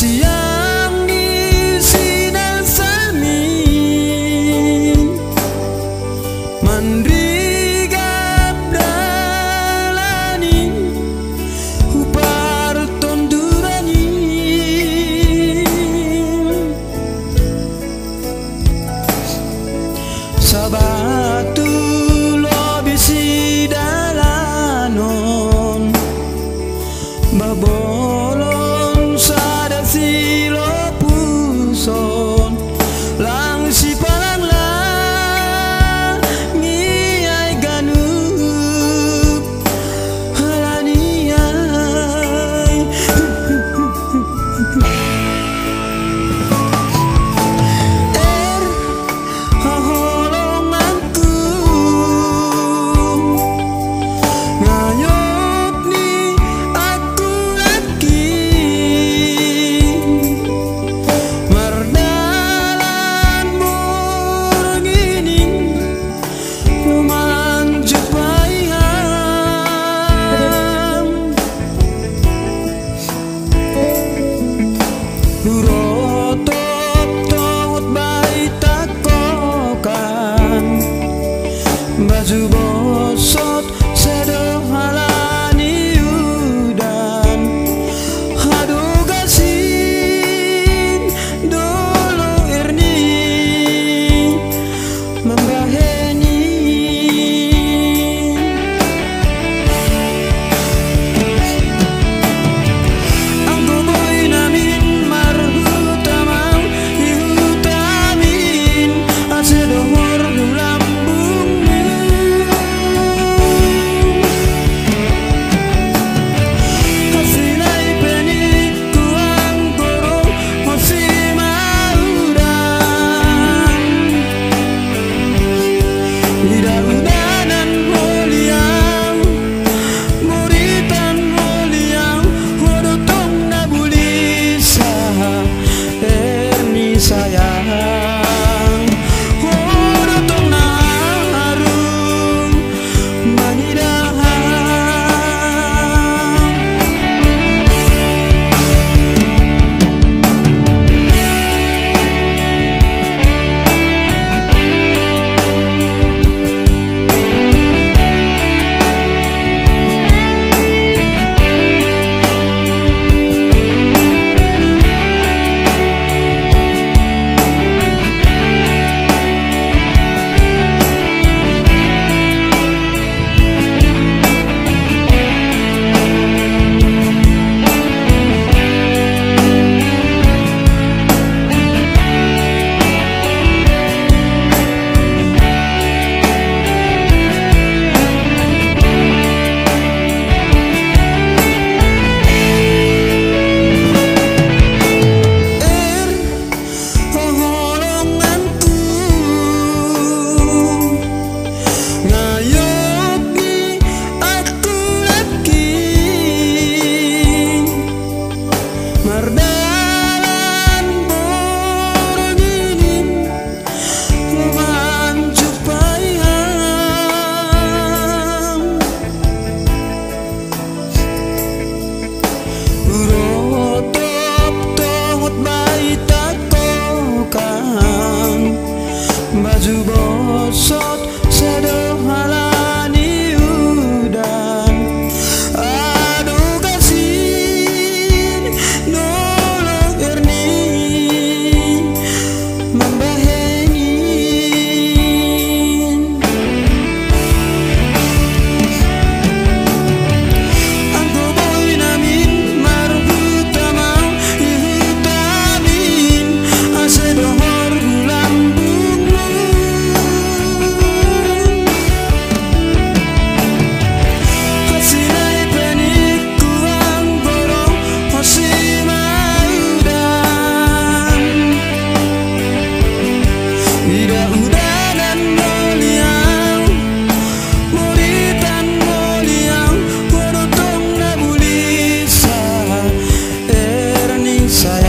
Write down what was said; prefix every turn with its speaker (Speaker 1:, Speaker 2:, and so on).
Speaker 1: siang di sinar salmin mandri gabdalani upar tondurani sabatu lobisi dalanon babolon sada silo puson lang si palang lang ngiyay ganup halaniyay haholonganku ngayot ni aku lagi mardalan burgining lumanjuk bayam urotop tawat bayi takokan baju bosot sedohalani udan aduh gasin dulu irni membaheni anggo boy namin marhutamang ihutamin asedohor lambungmu hasilai penikku anggoro masih maudan lidah-udanan holiang muritan holiang hodotong nabulisa erni sayang hodotong naharum manidahang mardalan burgining lumanjuk bayam urotop tawat bayi takokan baju bosot sedohalani udan aduh gasin dulu irni membaheni anggo boy namin marhutamang ihutamin asedohor lambungmu hasilai penikku anggoro masih maudan lidah-udanan holiang muritan holiang hodotong nabulisa erni sayang